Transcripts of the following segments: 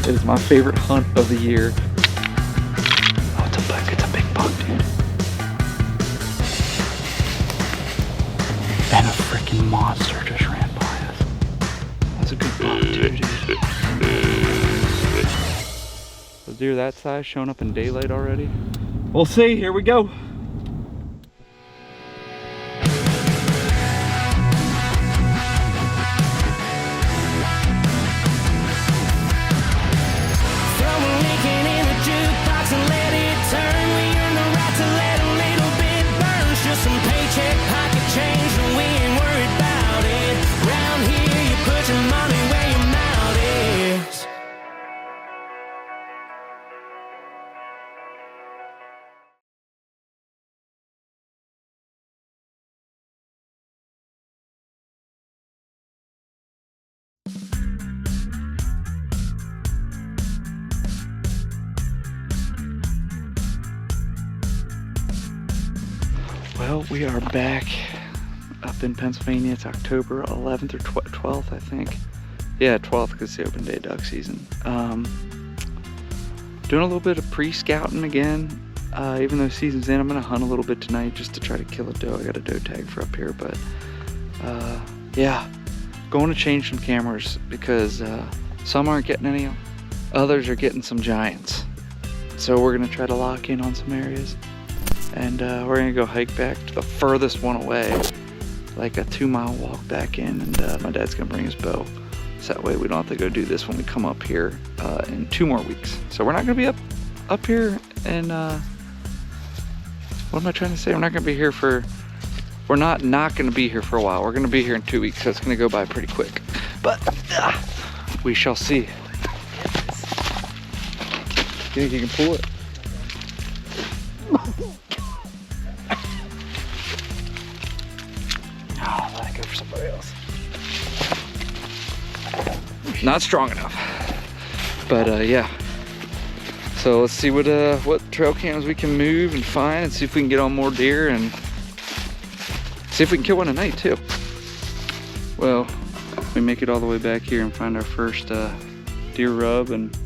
It is my favorite hunt of the year. Oh, it's a big buck, dude. And a freaking monster just ran by us. That's a good buck too, dude. A deer that size showing up in daylight already? We'll see, here we go. Well, we are back up in Pennsylvania. It's October 11th or 12th, I think. Yeah, 12th because it's the open day duck season. Doing a little bit of pre-scouting again. Even though season's in, I'm gonna hunt a little bit tonight just to try to kill a doe. I got a doe tag for up here, but yeah, going to change some cameras because some aren't getting any, others are getting some giants. So we're gonna try to lock in on some areas. And we're gonna go hike back to the furthest one away, like a 2-mile walk back in, and my dad's gonna bring his bow. So that way we don't have to go do this when we come up here in 2 more weeks. So we're not gonna be up here and what am I trying to say? We're not gonna be here for, we're not gonna be here for a while. We're gonna be here in 2 weeks, so it's gonna go by pretty quick. But we shall see. You think you can pull it? Not strong enough, but yeah. So let's see what trail cams we can move and find, and see if we can get on more deer, and see if we can kill one tonight too. Well, we make it all the way back here and find our first deer rub, and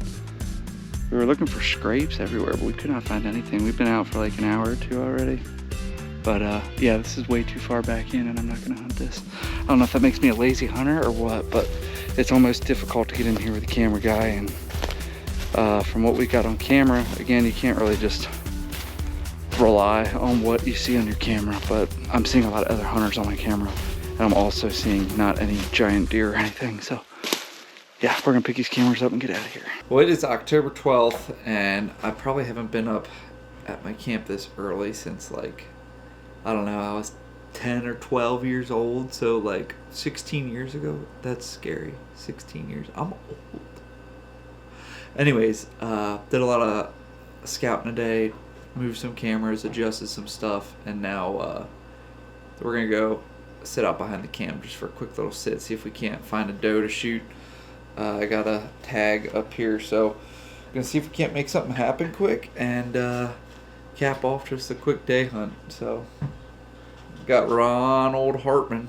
we were looking for scrapes everywhere, but we could not find anything. We've been out for like an hour or 2 already. But yeah, this is way too far back in, and I'm not gonna hunt this. I don't know if that makes me a lazy hunter or what, but it's almost difficult to get in here with a camera guy. And from what we got on camera, again, you can't really just rely on what you see on your camera, but I'm seeing a lot of other hunters on my camera, and I'm also seeing not any giant deer or anything. So yeah, we're gonna pick these cameras up and get out of here. Well, it is October 12th, and I probably haven't been up at my camp this early since, like, I don't know, I was 10 or 12 years old, so like 16 years ago. That's scary. 16 years. I'm old. Anyways, did a lot of scouting today, moved some cameras, adjusted some stuff, and now we're gonna go sit out behind the camp just for a quick little sit, see if we can't find a doe to shoot. I got a tag up here, so gonna see if we can't make something happen quick and cap off just a quick day hunt. So got Ronald Hartman,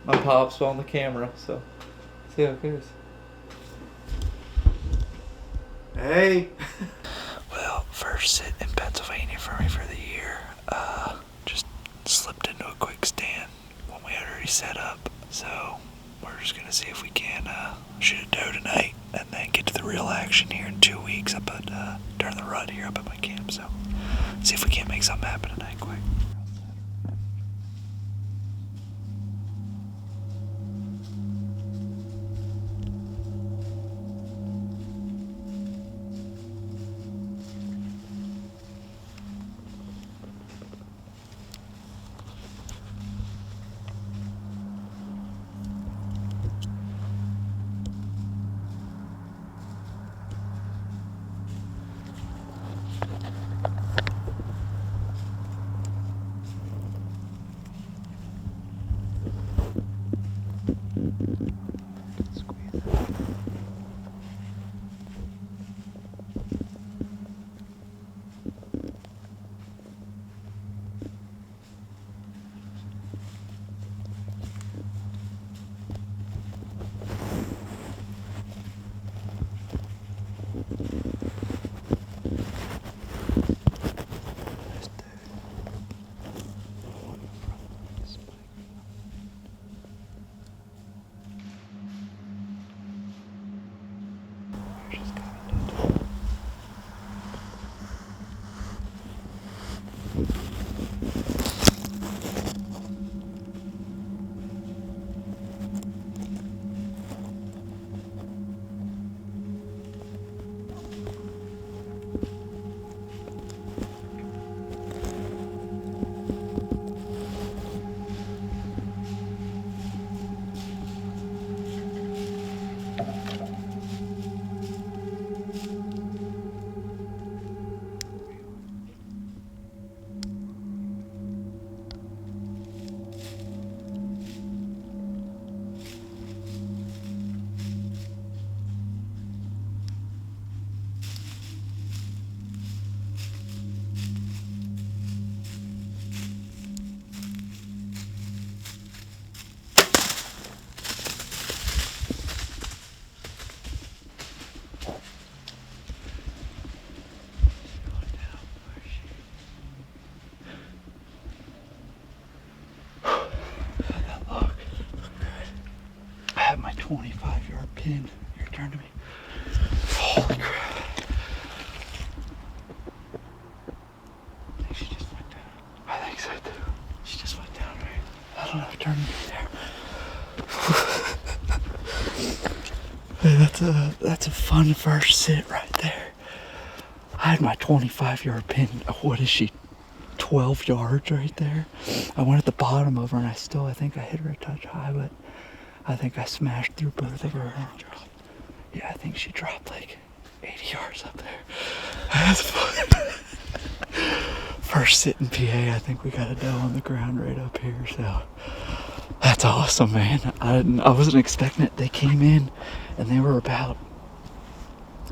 my pops, on the camera, so see how it goes. Hey. Well, first sit in Pennsylvania for me for the year. Just slipped into a quick stand when we had already set up, so we're just gonna see if we can shoot a doe tonight and then get to the real action here in 2 weeks up at during the RUT here up at my camp. So see if we can't make something happen tonight quick. pin. Here, turn to me. Holy crap. I think she just went down. I think so too. She just went down, right? I don't know, turn me there. That's a fun first sit right there. I had my 25-yard pin. What is she? 12 yards right there. I went at the bottom of her, and I think I hit her a touch high, but I think I smashed through both of her. Yeah, I think she dropped like 80 yards up there. That's fun. First sit in PA. I think we got a doe on the ground right up here, so that's awesome, man. I wasn't expecting it. They came in and they were about,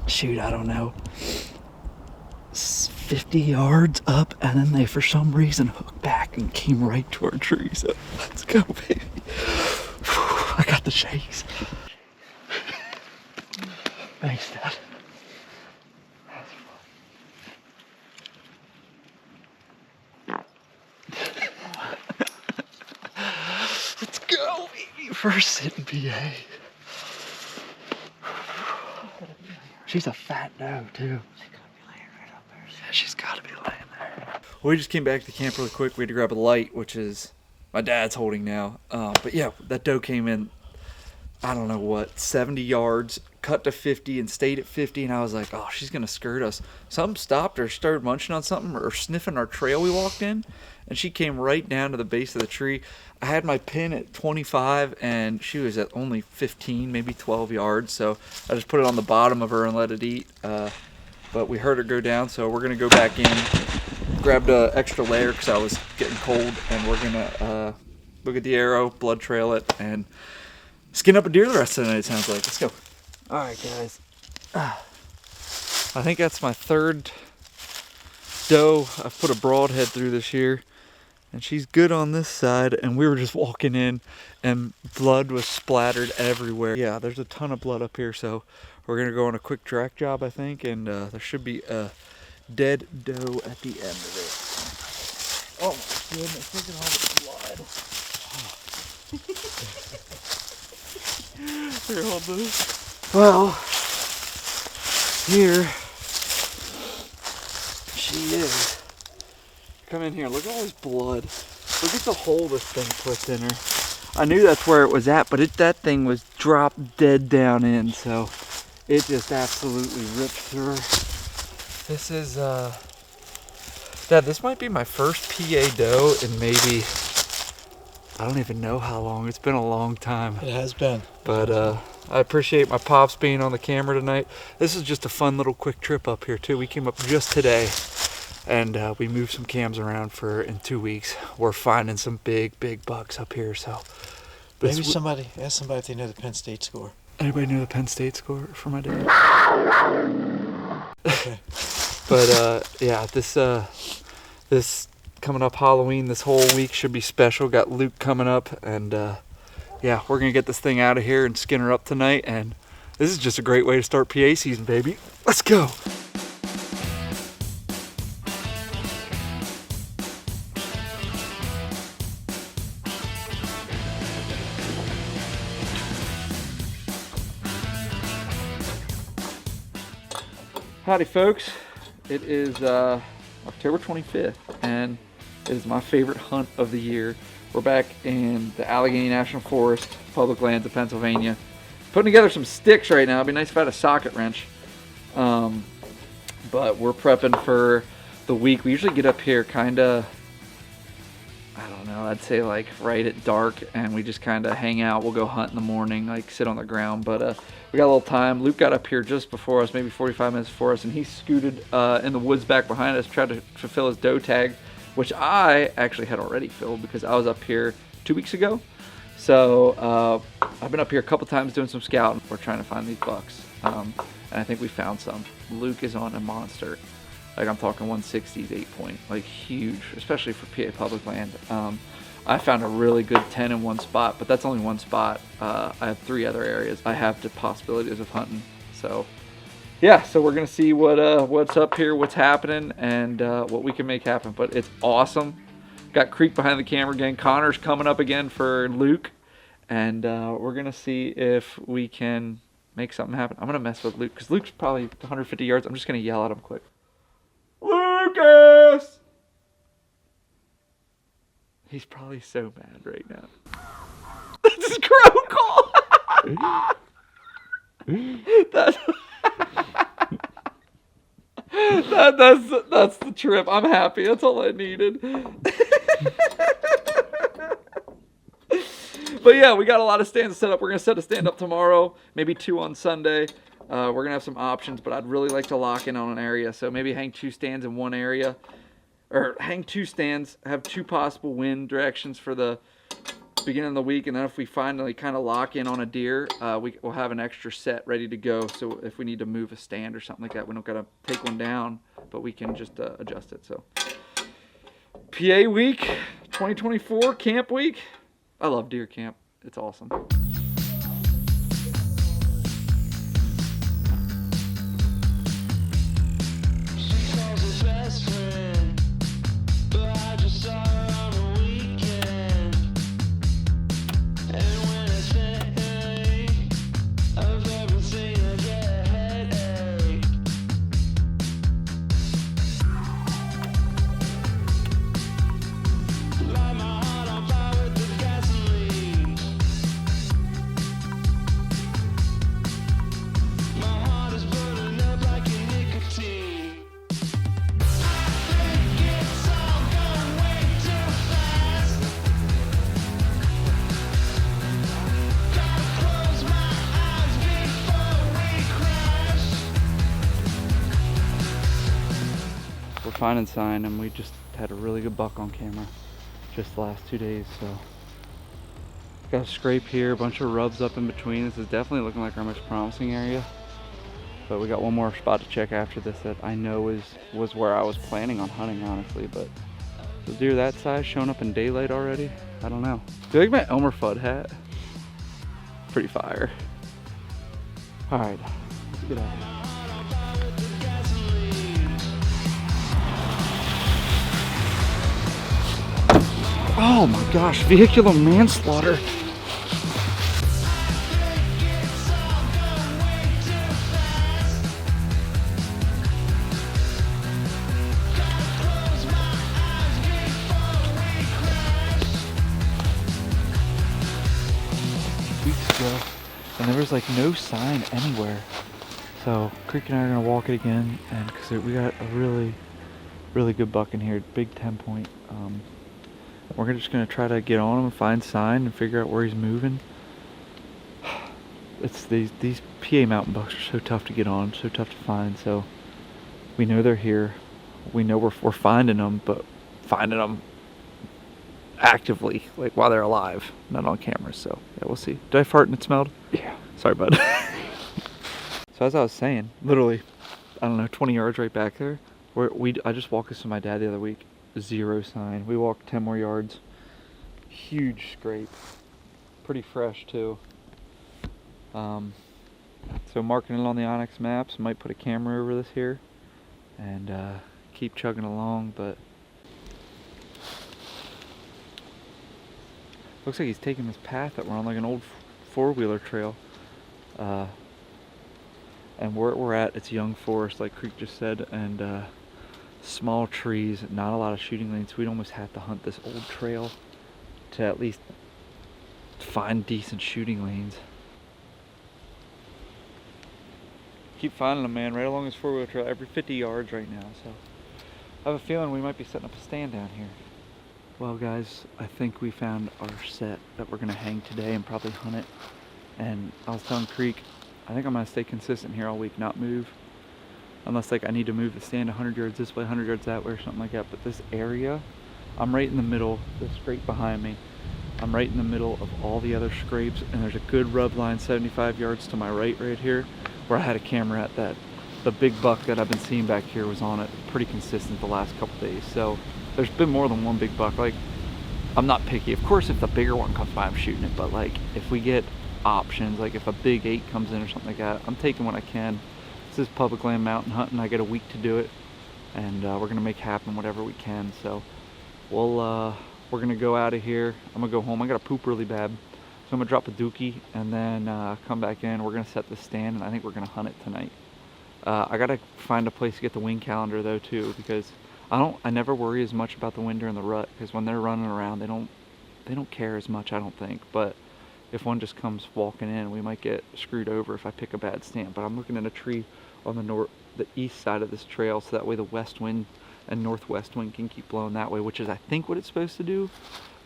shoot, I don't know, 50 yards up, and then they for some reason hooked back and came right to our tree. So let's go, baby. I got the shakes. Thanks, Dad. That's fun. Let's go, baby. First sit in PA. She's a fat doe too. Yeah, she's got to be laying there. Well, we just came back to the camp really quick. We had to grab a light, which is my dad's holding now. But yeah, that doe came in, I don't know what, 70 yards, cut to 50 and stayed at 50. And I was like, oh, she's going to skirt us. Something stopped her, started munching on something or sniffing our trail we walked in. And she came right down to the base of the tree. I had my pin at 25 and she was at only 15, maybe 12 yards. So I just put it on the bottom of her and let it eat. But we heard her go down, so we're gonna go back in, grabbed an extra layer because I was getting cold, and we're gonna look at the arrow, blood trail it, and skin up a deer the rest of the night, it sounds like. Let's go. All right, guys. I think that's my third doe I've put a broadhead through this year, and she's good on this side, and we were just walking in, and blood was splattered everywhere. Yeah, there's a ton of blood up here, so we're gonna go on a quick track job, I think, and there should be a dead doe at the end of it. Oh my goodness, look at all the blood. Here, hold this. Well, here she is. Come in here, look at all this blood. Look at the hole this thing puts in her. I knew that's where it was at, but that thing was dropped dead down in, so it just absolutely ripped through. This is, Dad, this might be my first PA doe in maybe, I don't even know how long. It's been a long time. It has been. But I appreciate my pops being on the camera tonight. This is just a fun little quick trip up here too. We came up just today, and we moved some cams around in 2 weeks. We're finding some big bucks up here, so. Maybe ask somebody if they know the Penn State score. Anybody know the Penn State score for my dad? Okay. But yeah, this coming up Halloween, this whole week should be special. Got Luke coming up, and yeah, we're gonna get this thing out of here and skin her up tonight. And this is just a great way to start PA season, baby. Let's go. Howdy folks, it is October 25th and it is my favorite hunt of the year. We're back in the Allegheny National Forest, public lands of Pennsylvania. Putting together some sticks right now. It'd be nice if I had a socket wrench. But we're prepping for the week. We usually get up here kinda, I don't know, I'd say like right at dark, and we just kinda hang out. We'll go hunt in the morning, like sit on the ground, but we got a little time. Luke got up here just before us, maybe 45 minutes before us, and he scooted in the woods back behind us, tried to fulfill his doe tag, which I actually had already filled because I was up here 2 weeks ago. So I've been up here a couple times doing some scouting. We're trying to find these bucks, and I think we found some. Luke is on a monster. Like I'm talking 160s, 8-point, like huge, especially for PA public land. I found a really good 10 in one spot, but that's only one spot. I have 3 other areas I have the possibilities of hunting. So yeah, so we're gonna see what's up here, what's happening, and what we can make happen. But it's awesome. Got Creek behind the camera again. Connor's coming up again for Luke, and we're gonna see if we can make something happen. I'm gonna mess with Luke because Luke's probably 150 yards. I'm just gonna yell at him quick. Lucas! He's probably so mad right now. That's his crow call. That's the trip. I'm happy. That's all I needed. But yeah, we got a lot of stands set up. We're gonna set a stand up tomorrow, maybe 2 on Sunday. We're gonna have some options, but I'd really like to lock in on an area. So maybe hang 2 stands in one area, or hang 2 stands, have 2 possible wind directions for the beginning of the week, and then if we finally kind of lock in on a deer, we'll have an extra set ready to go. So if we need to move a stand or something like that, we don't gotta take one down, but we can just adjust it. So PA week 2024 camp week. I love deer camp. It's awesome. Finding sign, and we just had a really good buck on camera just the last 2 days. So got a scrape here, a bunch of rubs up in between. This is definitely looking like our most promising area, but we got one more spot to check after this that I know was where I was planning on hunting, honestly. But the deer that size showing up in daylight already, I don't know. Do you like my Elmer Fudd hat? Pretty fire. All right, let's get out of here. Oh my gosh, vehicular manslaughter. Weeks ago, and there was like no sign anywhere. So Creek and I are gonna walk it again, and because we got a really good buck in here, big 10-point. We're just gonna try to get on him and find sign and figure out where he's moving. It's these PA mountain bucks are so tough to get on, so tough to find. So we know they're here. We know we're finding them, but finding them actively, like while they're alive, not on camera. So yeah, we'll see. Did I fart and it smelled? Yeah. Sorry, bud. So as I was saying, literally, I don't know, 20 yards right back there. I just walked this with my dad the other week. 0 sign. We walked 10 more yards. Huge scrape. Pretty fresh too. So marking it on the Onyx maps. Might put a camera over this here and keep chugging along. But looks like he's taking this path that we're on, like an old 4-wheeler trail. And where we're at, it's young forest, like Creek just said, and small trees, not a lot of shooting lanes. We'd almost have to hunt this old trail to at least find decent shooting lanes. Keep finding them, man, right along this 4-wheel trail every 50 yards right now. So I have a feeling we might be setting up a stand down here. Well guys, I think we found our set that we're gonna hang today and probably hunt it. And I was telling Creek, I think I'm gonna stay consistent here all week, not move. Unless like I need to move the stand 100 yards this way, 100 yards that way, or something like that. But this area, I'm right in the middle, the scrape behind me. I'm right in the middle of all the other scrapes, and there's a good rub line 75 yards to my right here, where I had a camera at that. The big buck that I've been seeing back here was on it pretty consistent the last couple days. So there's been more than one big buck. Like, I'm not picky. Of course, if the bigger one comes by, I'm shooting it. But like, if we get options, like if a big 8 comes in or something like that, I'm taking what I can. This is public land mountain hunting. I get a week to do it, and we're gonna make happen whatever we can. So we're gonna go out of here. I'm gonna go home. I gotta poop really bad, so I'm I'm gonna drop a dookie and then come back in. We're gonna set the stand, and I think we're gonna hunt it tonight. I gotta find a place to get the wind calendar though too, because I never worry as much about the wind during the rut, because when they're running around, they don't care as much, I don't think. But if one just comes walking in, we might get screwed over if I pick a bad stand. But I'm looking at a tree on the east side of this trail, so that way the west wind and northwest wind can keep blowing that way, which is I think what it's supposed to do.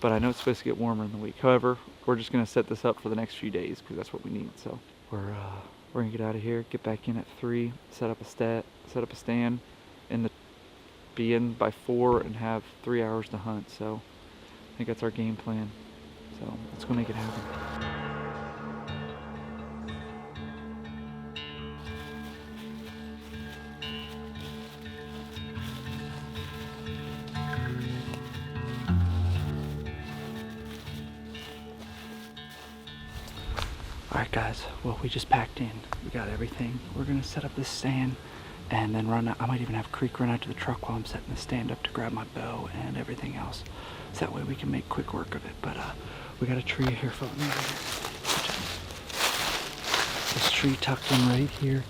But I know it's supposed to get warmer in the week. However, we're just gonna set this up for the next few days because that's what we need. So we're gonna get out of here, get back in at 3, set up a stand, be in by 4, and have 3 hours to hunt. So I think that's our game plan. So let's go make it happen. Alright guys, well, we just packed in. We got everything. We're gonna set up this stand and then run out. I might even have Creek run out to the truck while I'm setting the stand up to grab my bow and everything else. So that way we can make quick work of it. But we got a tree here floating over here. This tree tucked in right here.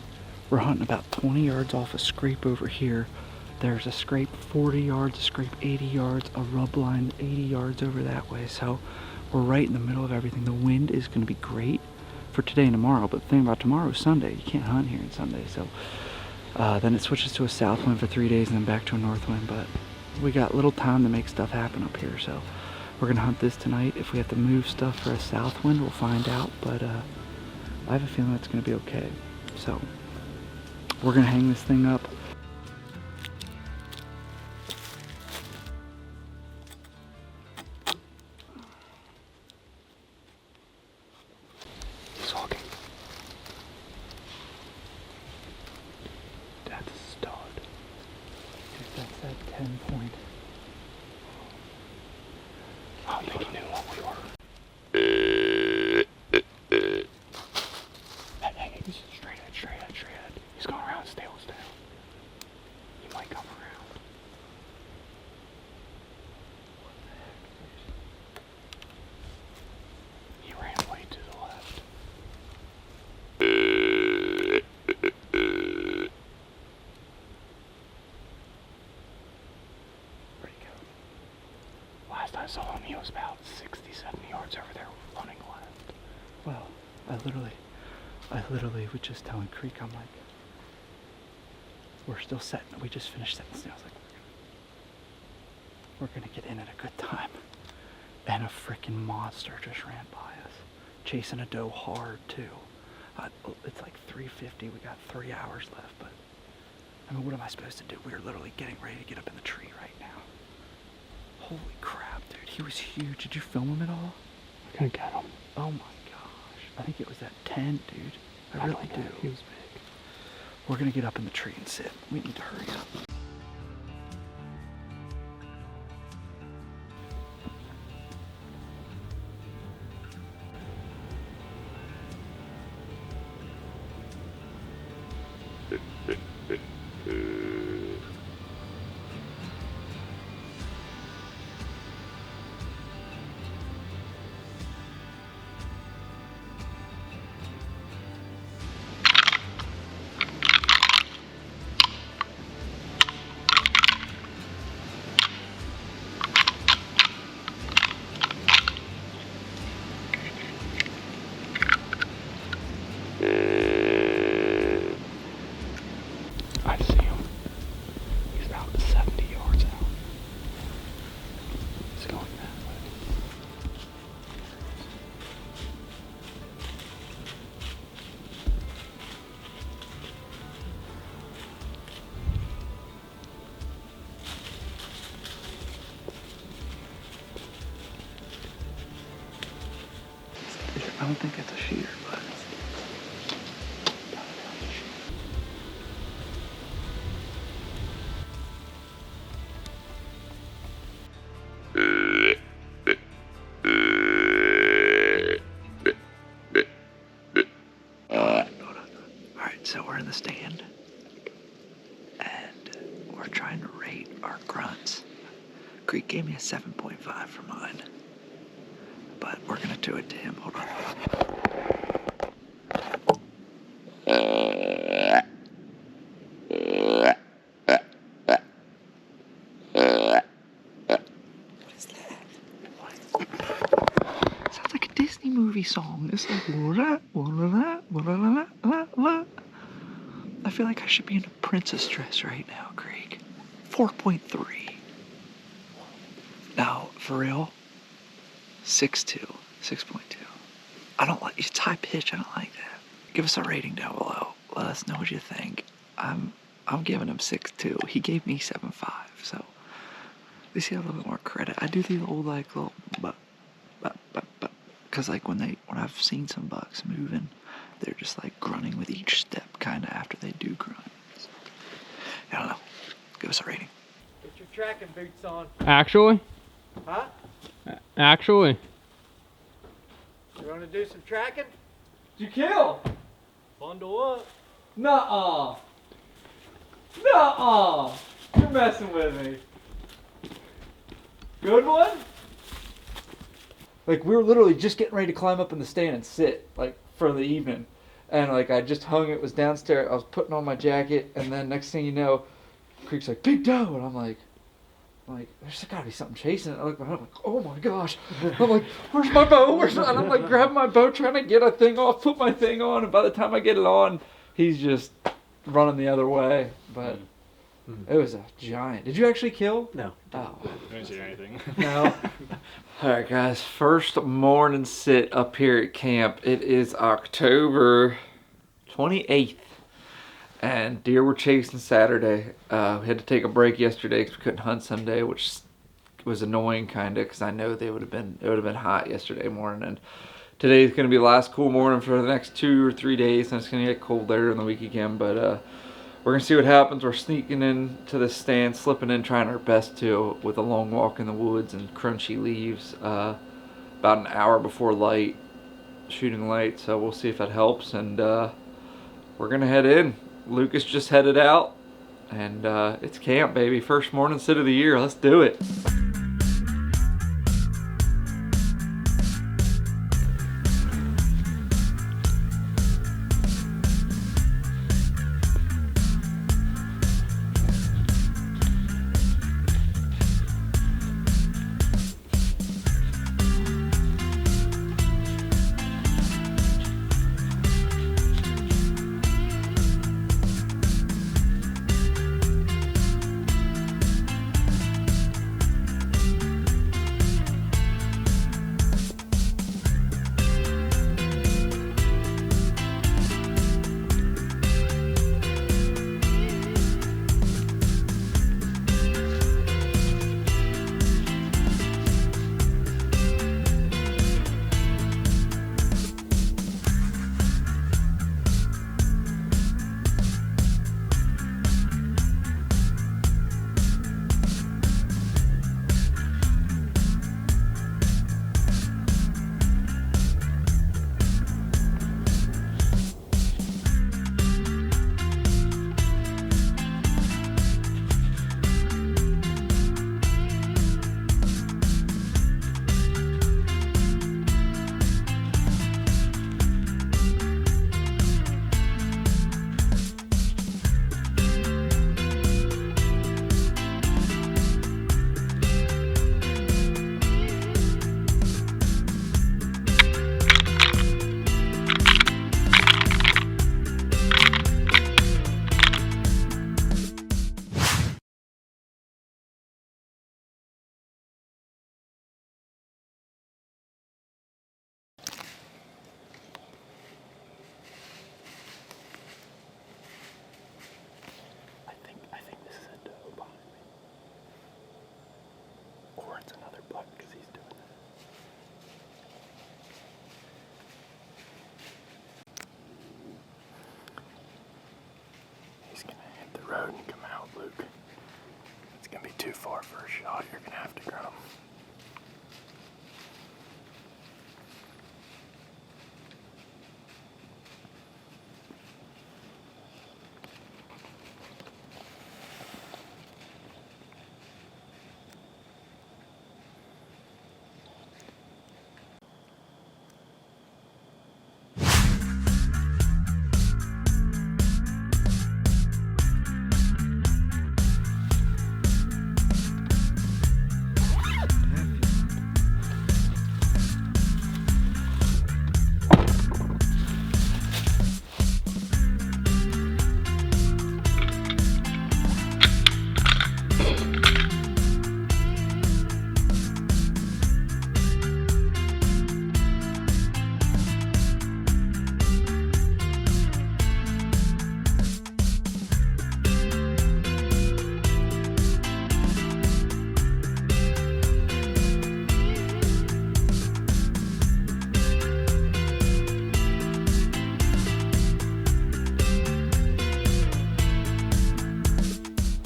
We're hunting about 20 yards off a scrape over here. There's a scrape 40 yards, a scrape 80 yards, a rub line 80 yards over that way. So we're right in the middle of everything. The wind is gonna be great for today and tomorrow, but the thing about tomorrow is Sunday. You can't hunt here on Sunday, so then it switches to a south wind for 3 days and then back to a north wind. But we got little time to make stuff happen up here, so we're gonna hunt this tonight. If we have to move stuff for a south wind, we'll find out, but I have a feeling it's gonna be okay. So we're gonna hang this thing up. Stalking. That's a stud. That's that 10 point. I think he knew what we were. He's straight ahead. He's going around his tail's down. He might come around. What the heck? He ran way to the left. Where'd he go? Last I saw him, he was about 60, 70 yards over there running left. Well, I literally was just telling Creek, I'm like, we're still setting, we just finished setting the stand. I was like, we're gonna get in at a good time. And a freaking monster just ran by us, chasing a doe hard too. It's like 3:50, we got 3 hours left, but I mean, what am I supposed to do? We're literally getting ready to get up in the tree right now. Holy crap, dude, he was huge. Did you film him at all? I gotta get him. Oh my gosh, I think it was that 10, dude. I really do. He was big. We're gonna get up in the tree and sit. We need to hurry up. I see him. He's about 70 yards out. He's going that way. I don't think it's a shooter, but alright, so we're in the stand and we're trying to rate our grunts. Creek gave me a 7.5 for mine, but but we're gonna do it to him. Hold on. What is that? What? Sounds like a Disney movie song. It's like I feel like I should be in a princess dress right now, Craig. 4.3. No, for real. 6.2. 6.2. I don't like, it's high pitch. I don't like that. Give us a rating down below. Let us know what you think. I'm giving him 6.2. He gave me 7.5. So at least he had a little bit more credit. I do these old like little but. Because like when I've seen some bucks moving, they're just like grunting with each step kind of after they do grunt. So, I don't know. Give us a rating. Get your tracking boots on. Actually? Huh? Actually. You want to do some tracking? Did you kill? Bundle up. Nuh-uh. Nuh-uh. You're messing with me. Good one? Like, we were literally just getting ready to climb up in the stand and sit, like, for the evening. And, like, I just hung it, was downstairs, I was putting on my jacket, and then next thing you know, Creek's like, big doe! And I'm like, there's gotta be something chasing it. I look behind, I'm like, oh my gosh. I'm like, where's my bow? And I'm like grabbing my bow, trying to get a thing off, put my thing on, and by the time I get it on, he's just running the other way. But it was a giant. Did you actually kill? No. Oh. I didn't see anything. No. Alright guys, first morning sit up here at camp. It is October 28th. And deer were chasing Saturday. We had to take a break yesterday because we couldn't hunt Sunday, which was annoying kind of because I know it would have been hot yesterday morning. And today's going to be the last cool morning for the next 2 or 3 days, and it's going to get cold later in the week again. But we're going to see what happens. We're sneaking into the stand, slipping in, trying our best to with a long walk in the woods and crunchy leaves about an hour before light, shooting light. So we'll see if that helps, and we're going to head in. Lucas just headed out, and it's camp, baby. First morning sit of the year. Let's do it. I think this is a doe behind me. Or it's another buck because he's doing that. He's gonna hit the road and come out, Luke. It's gonna be too far for a shot. You're gonna have to ground him.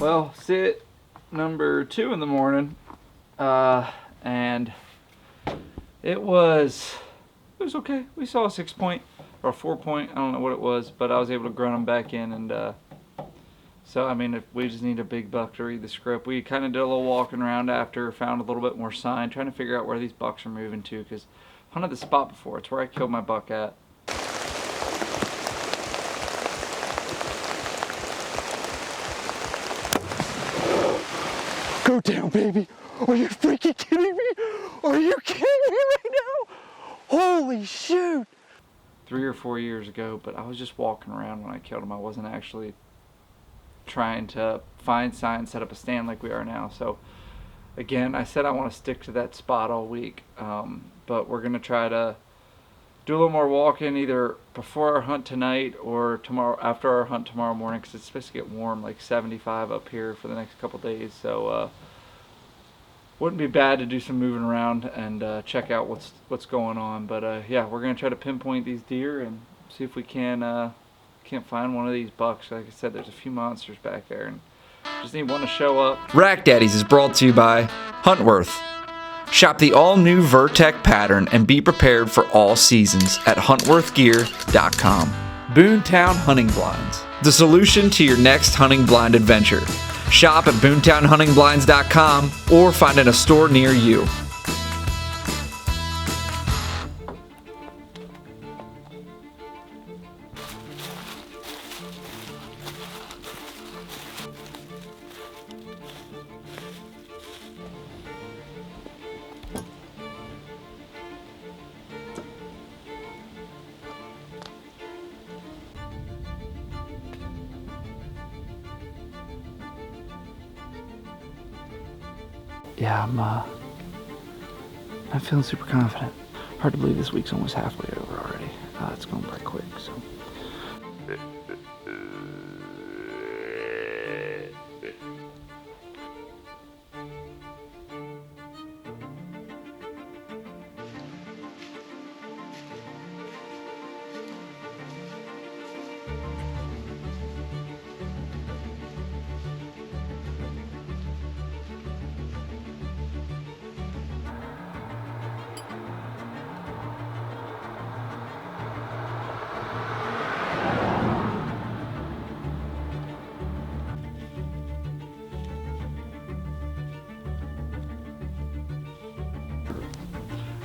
Well, sit number 2 in the morning, and it was okay. We saw a 6 point or a 4 point. I don't know what it was, but I was able to grunt them back in, and so I mean, if we just need a big buck to read the script. We kind of did a little walking around after, found a little bit more sign, trying to figure out where these bucks are moving to, because I hunted the spot before. It's where I killed my buck at. Go down, baby. Are you freaking kidding me? Are you kidding me right now? Holy shoot. 3 or 4 years ago, but I was just walking around when I killed him. I wasn't actually trying to find signs, set up a stand like we are now. So again, I said I want to stick to that spot all week, but we're gonna try to do a little more walking either before our hunt tonight or tomorrow after our hunt tomorrow morning, because it's supposed to get warm, like 75 up here for the next couple days. So wouldn't be bad to do some moving around and check out what's going on. But yeah, we're gonna try to pinpoint these deer and see if we can't find one of these bucks. Like I said, there's a few monsters back there, and just need one to show up. Rack Daddies is brought to you by Huntworth. Shop the all-new Vertec pattern and be prepared for all seasons at huntworthgear.com. Boonetown Hunting Blinds, the solution to your next hunting blind adventure. Shop at boonetownhuntingblinds.com or find in a store near you. Yeah, I'm feeling super confident. Hard to believe this week's almost halfway over already. It's going by quick, so.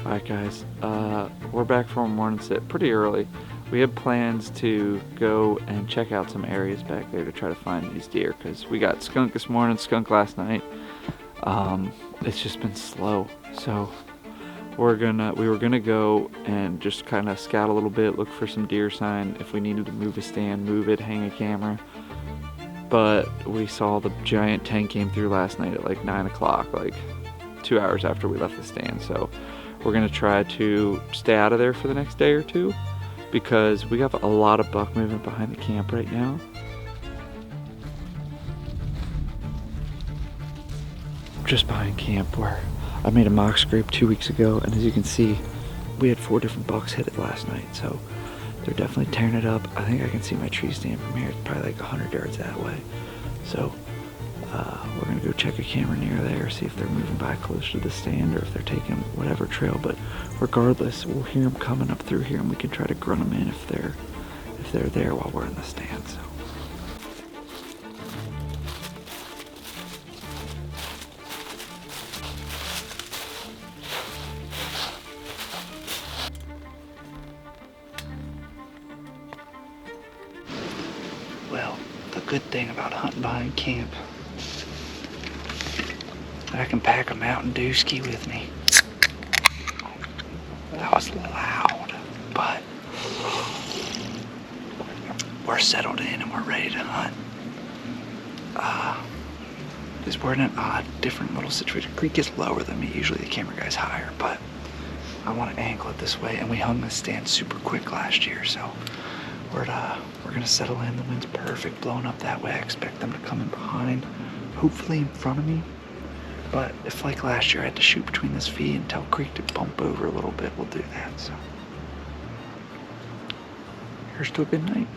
Alright guys, we're back from a morning sit pretty early. We had plans to go and check out some areas back there to try to find these deer, because we got skunk this morning, skunk last night. It's just been slow, so we were gonna go and just kind of scout a little bit, look for some deer sign. If we needed to move a stand, move it, hang a camera. But we saw the giant tank came through last night at like 9 o'clock, like 2 hours after we left the stand. So we're gonna try to stay out of there for the next day or two, because we have a lot of buck movement behind the camp right now. Just behind camp where I made a mock scrape 2 weeks ago, and as you can see, we had 4 different bucks hit it last night, so they're definitely tearing it up. I think I can see my tree stand from here. It's probably like 100 yards that way. So we're gonna go check a camera near there, see if they're moving by close to the stand or if they're taking whatever trail. But regardless, we'll hear them coming up through here, and we can try to grunt them in if they're there while we're in the stand. So. Well, the good thing about hunting behind camp, I can pack a Mountain Dew ski with me. That was loud, but we're settled in and we're ready to hunt. Because we're in an odd, different little situation. Creek is lower than me. Usually the camera guy's higher, but I want to angle it this way, and we hung the stand super quick last year, so we're gonna settle in. The wind's perfect, blowing up that way. I expect them to come in behind, hopefully in front of me. But if, like last year, I had to shoot between this feet and tell Creek to bump over a little bit, we'll do that. So here's to a good night.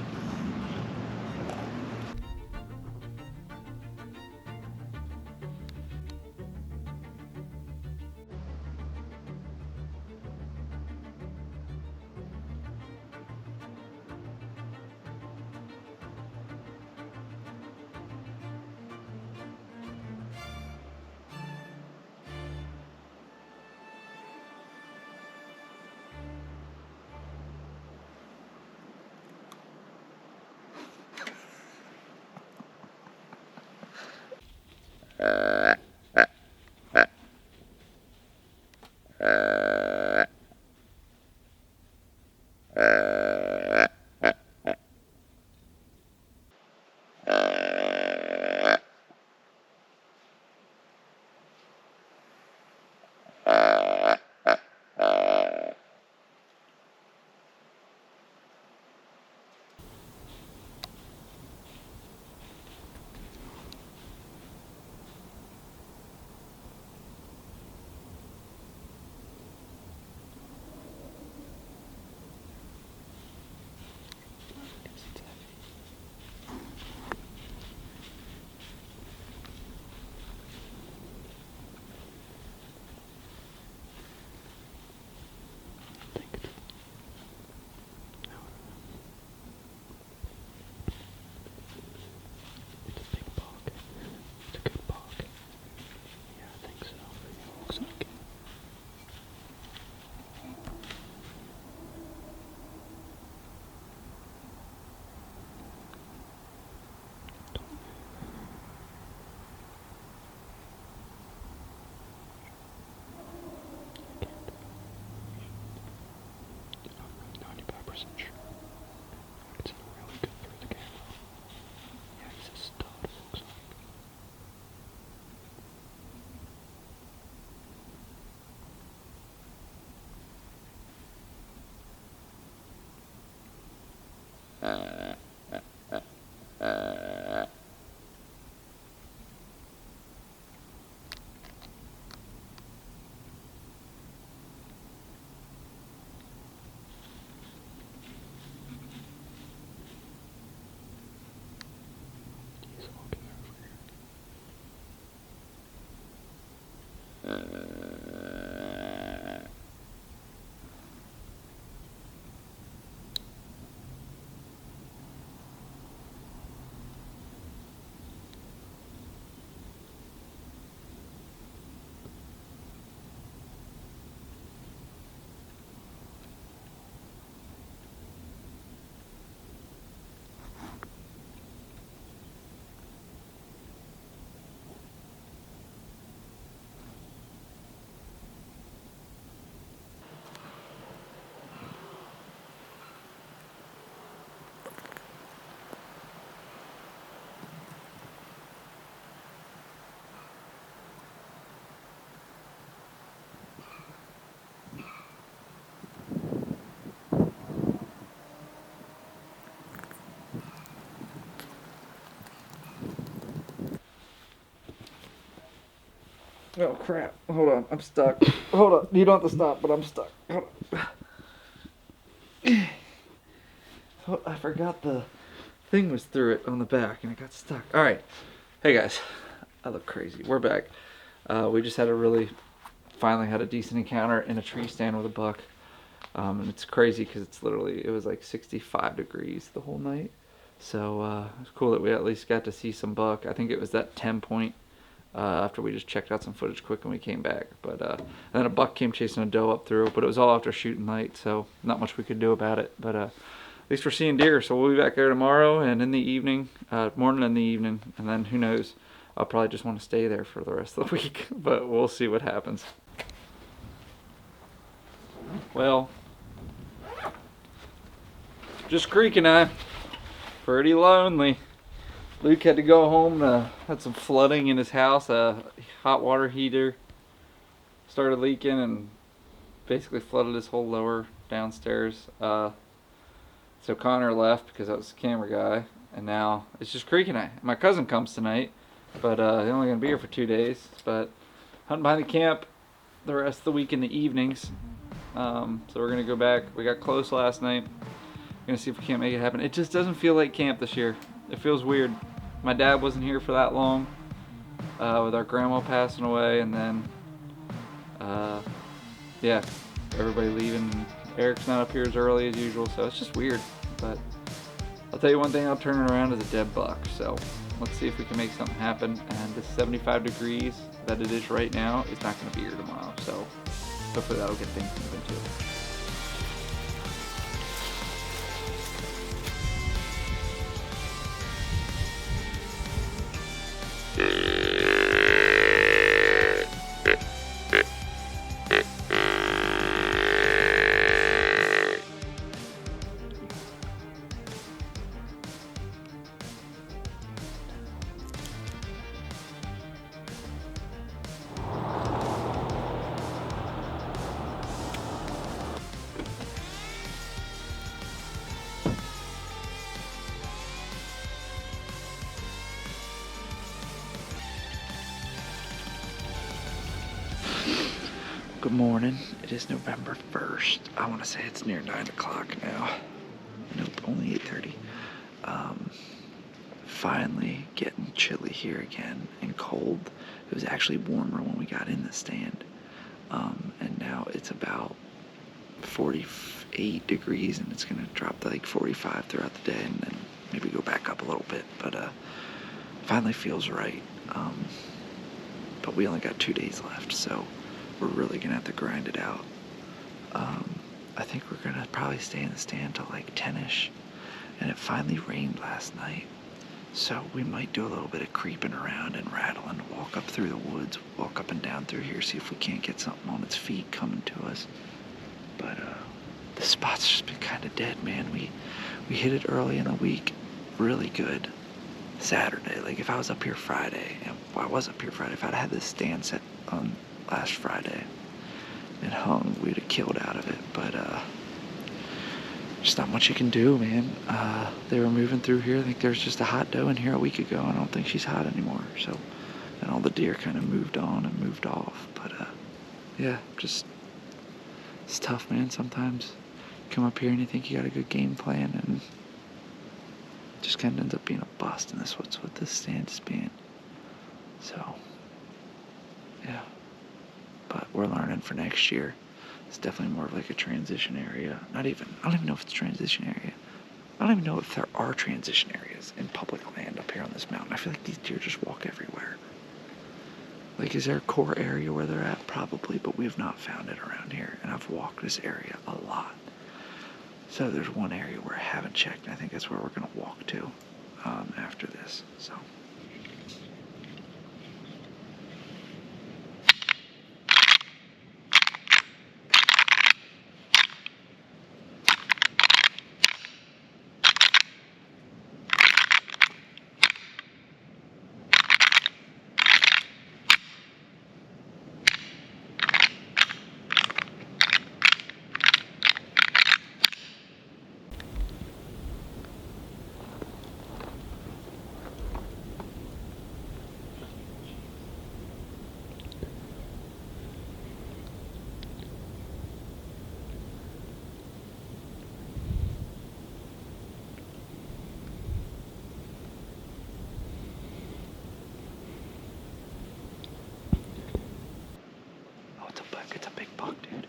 Oh crap. Hold on. I'm stuck. Hold on. You don't have to stop, but I'm stuck. Hold on. Oh, I forgot the thing was through it on the back and it got stuck. Alright. Hey guys. I look crazy. We're back. We just finally had a decent encounter in a tree stand with a buck. And it's crazy because it was like 65 degrees the whole night. So it's cool that we at least got to see some buck. I think it was that 10 point after we just checked out some footage quick and we came back. But and then a buck came chasing a doe up through, but it was all after shooting light, so not much we could do about it. But at least we're seeing deer, so we'll be back there tomorrow and in the evening, morning and the evening, and then who knows, I'll probably just want to stay there for the rest of the week, but we'll see what happens. Well, just Creek and I, pretty lonely. Luke had to go home, had some flooding in his house, a hot water heater started leaking and basically flooded his whole lower downstairs. So Connor left because that was the camera guy, and now it's just Creek and I. My cousin comes tonight, but they're only going to be here for 2 days, but hunting behind the camp the rest of the week in the evenings. So we're going to go back. We got close last night. We're going to see if we can't make it happen. It just doesn't feel like camp this year. It feels weird. My dad wasn't here for that long with our grandma passing away, and then yeah, everybody leaving. Eric's not up here as early as usual, so it's just weird. But I'll tell you one thing, I'll turn it around as a dead buck. So let's see if we can make something happen. And this 75 degrees that it is right now is not going to be here tomorrow, so hopefully that'll get things moving too. Good morning. It is November 1st. I want to say it's near 9 o'clock now. Nope, only 8:30. Finally getting chilly here again and cold. It was actually warmer when we got in the stand. And now it's about 48 degrees, and it's going to drop to like 45 throughout the day and then maybe go back up a little bit. But finally feels right. But we only got 2 days left, so we're really going to have to grind it out. I think we're going to probably stay in the stand till like 10-ish. And it finally rained last night. So we might do a little bit of creeping around and rattling, walk up through the woods, walk up and down through here, see if we can't get something on its feet coming to us. But the spot's just been kind of dead, man. We hit it early in the week, really good. Saturday, like if I was up here Friday, and I was up here Friday, if I'd had this stand set on last Friday and hung, we'd have killed out of it. But just not much you can do, man. They were moving through here. I think there's just a hot doe in here a week ago. I don't think she's hot anymore. So, and all the deer kind of moved on and moved off. But yeah, just it's tough, man. Sometimes you come up here and you think you got a good game plan, and it just kind of ends up being a bust. And that's what this stand is being. So, yeah. But we're learning for next year. It's definitely more of like a transition area. I don't even know if it's a transition area. I don't even know if there are transition areas in public land up here on this mountain. I feel like these deer just walk everywhere. Like, is there a core area where they're at? Probably, but we have not found it around here. And I've walked this area a lot. So there's one area where I haven't checked, and I think that's where we're going to walk to after this. So. It's a big buck, dude.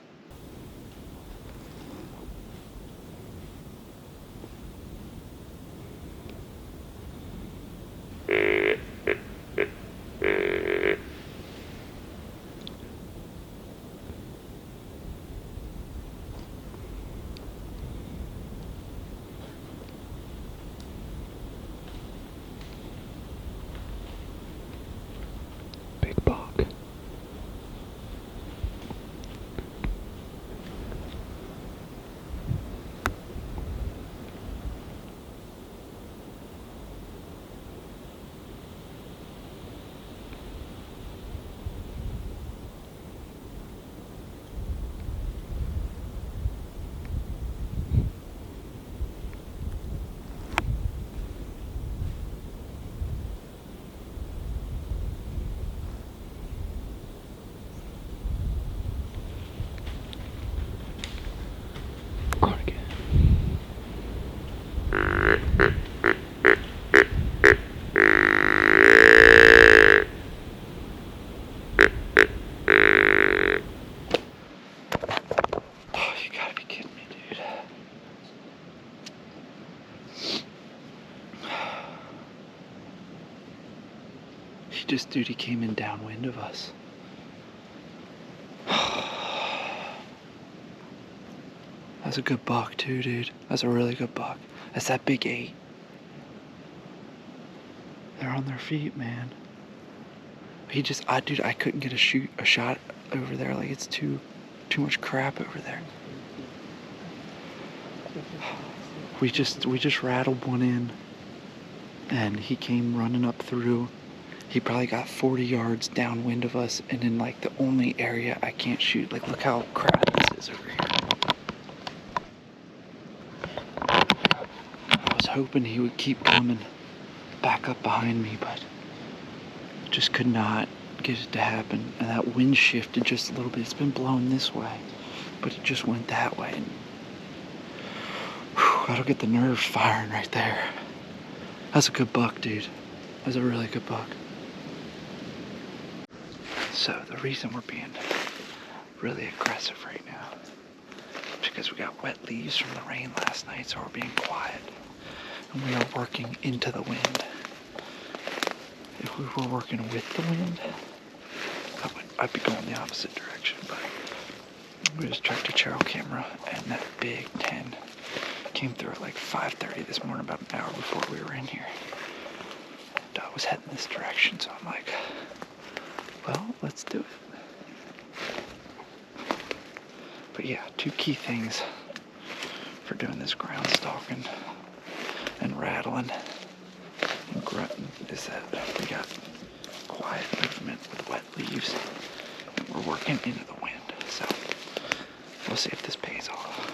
Big buck. Dude, he came in downwind of us. That's a good buck too, dude. That's a really good buck. That's that big 8. They're on their feet, man. Dude, I couldn't get a shot over there. Like, it's too much crap over there. We just rattled one in, and he came running up through. He probably got 40 yards downwind of us, and in like the only area I can't shoot. Like, look how crap this is over here. I was hoping he would keep coming back up behind me, but just could not get it to happen. And that wind shifted just a little bit. It's been blowing this way, but it just went that way. And that'll get the nerves firing right there. That's a good buck, dude. That's a really good buck. So the reason we're being really aggressive right now is because we got wet leaves from the rain last night, so we're being quiet. And we are working into the wind. If we were working with the wind, I'd be going the opposite direction, but we just tracked a trail camera, and that big 10 came through at like 5:30 this morning, about an hour before we were in here. And I was heading this direction, so I'm like, well, let's do it. But yeah, 2 key things for doing this ground stalking and rattling and grunting is that we got quiet movement with wet leaves, and we're working into the wind. So we'll see if this pays off.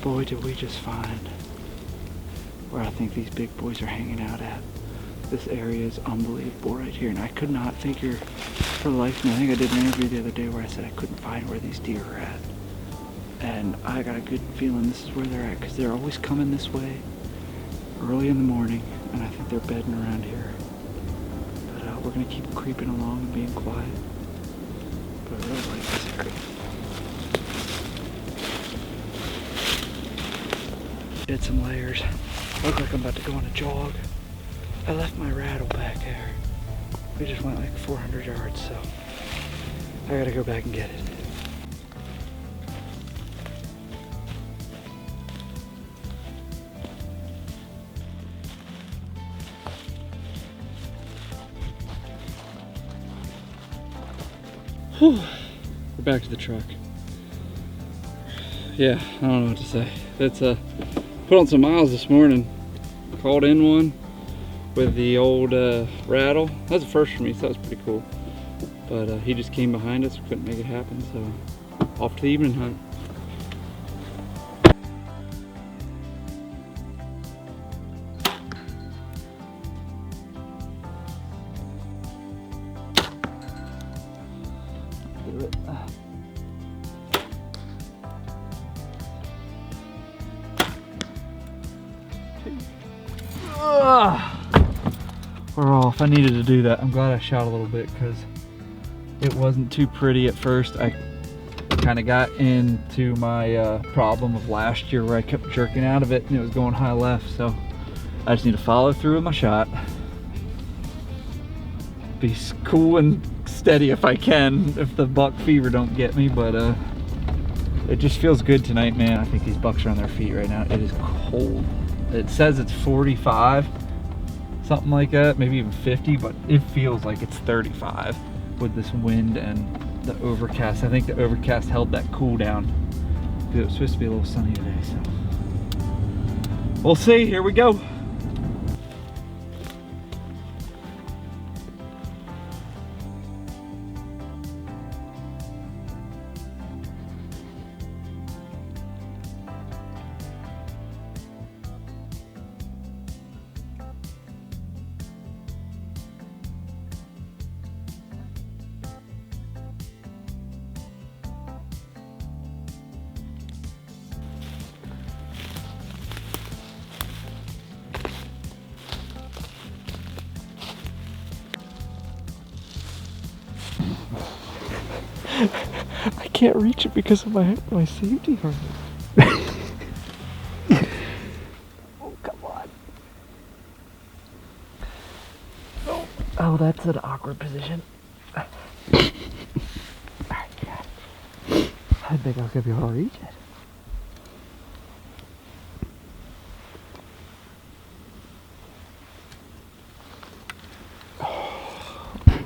Boy, did we just find where I think these big boys are hanging out at. This area is unbelievable right here, and I could not figure for the life of me. I think I did an interview the other day where I said I couldn't find where these deer are at. And I got a good feeling this is where they're at, because they're always coming this way early in the morning, and I think they're bedding around here. But we're gonna keep creeping along and being quiet. But I really like this area. Did some layers. Look like I'm about to go on a jog. I left my rattle back there. We just went like 400 yards, so I gotta go back and get it. Whew. We're back to the truck. Yeah, I don't know what to say. It's put on some miles this morning. Called in one with the old rattle. That was the first for me, so that was pretty cool. But he just came behind us, couldn't make it happen, so off to the evening hunt. Do it. We're off. I needed to do that. I'm glad I shot a little bit because it wasn't too pretty at first. I kind of got into my problem of last year where I kept jerking out of it and it was going high left, so I just need to follow through with my shot. Be cool and steady if I can, if the buck fever don't get me, but it just feels good tonight, man. I think these bucks are on their feet right now. It is cold. It says it's 45, something like that, maybe even 50, but it feels like it's 35 with this wind and the overcast. I think the overcast held that cool down. It was supposed to be a little sunny today, so we'll see. Here we go. I can't reach it because of my safety harness. Oh, that's an awkward position. Alright, yeah. I didn't think I was gonna be able to reach it.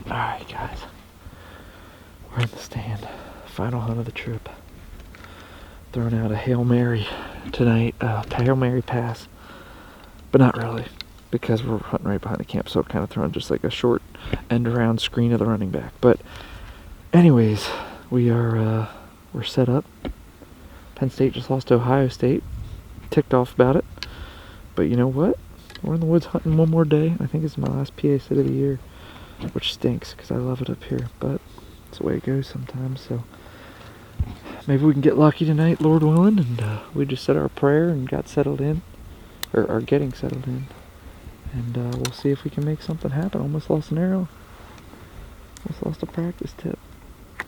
Alright, guys. We're in the stand. Final hunt of the trip. Throwing out a Hail Mary tonight. Hail Mary pass. But not really, because we're hunting right behind the camp, so kind of throwing just like a short end around screen of the running back. But anyways, we're set up. Penn State just lost to Ohio State. Ticked off about it. But you know what? We're in the woods hunting one more day. I think it's my last PA sit of the year, which stinks because I love it up here. But it's the way it goes sometimes. So maybe we can get lucky tonight, Lord willing, and we just said our prayer and got settled in. Or are getting settled in, and we'll see if we can make something happen. Almost lost an arrow. Almost lost a practice tip.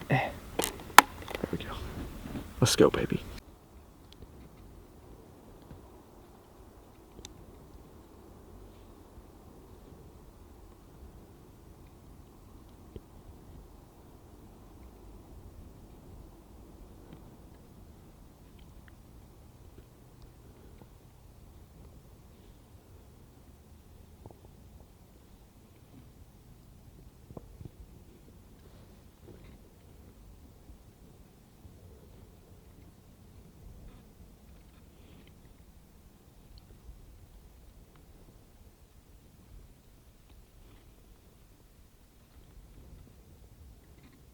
There we go. Let's go, baby.